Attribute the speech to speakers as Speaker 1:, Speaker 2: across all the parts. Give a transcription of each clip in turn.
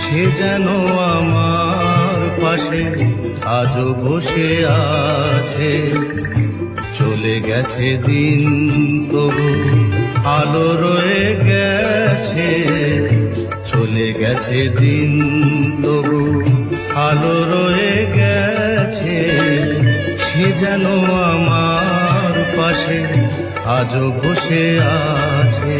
Speaker 1: সে যেন আমার পাশে আজও বসে আছে। চলে গেছে দিন তবু আলো রয়ে গেছে। চলে গেছে দিন তবু আলো রয়ে গেছে। সে যেন আমার পাশে আজও বসে আছে।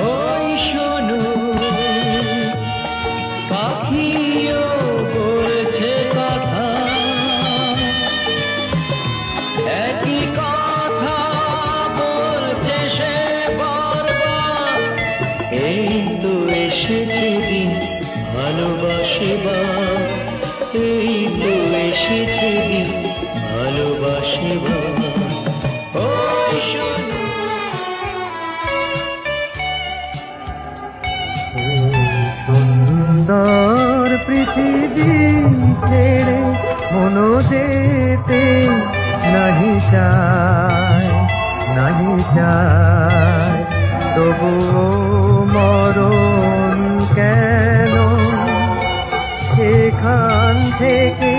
Speaker 2: ওই শোনো পাখিও বলছে কথা, একই কথা বলছে সে বারবার। এই তো এসেছে দিন ভালোবাসিবার, এই তো এসেছে দিন ভালোবাসিবার। ওই শোনো
Speaker 3: সুন্দর পৃথিবী ছেড়ে মনো যেতে নাহি চায়, নাহি চায়। তবুও মরণ কেন এখান থেকে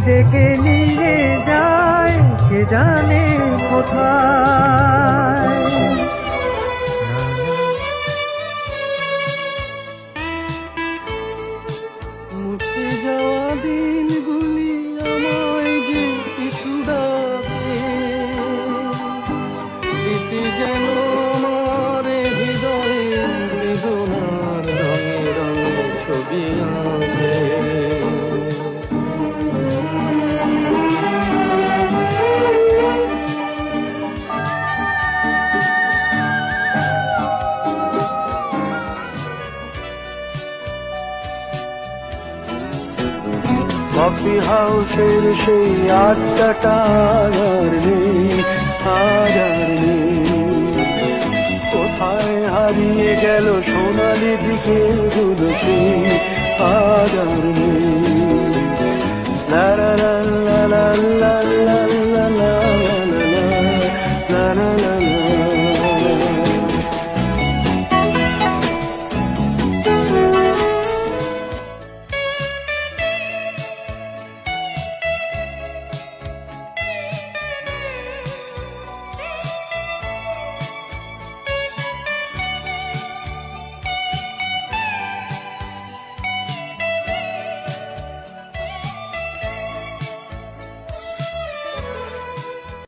Speaker 3: ডেকে নিয়ে যায়, কে জানে কোথায়। মুছে যাওয়া দিনগুলি আমায় যে কিছু ডাকে, স্মৃতি যেন আমার হৃদয়ে বেদনার রঙে রঙে ছবি আঁকে। কফি হাউসের সেই আড্ডাটা আর নেই, আজ আর নেই। কোথায় হারিয়ে গেল সোনালি দিকের গুলো সেই আজ আর নেই। লা লা লা লা লা।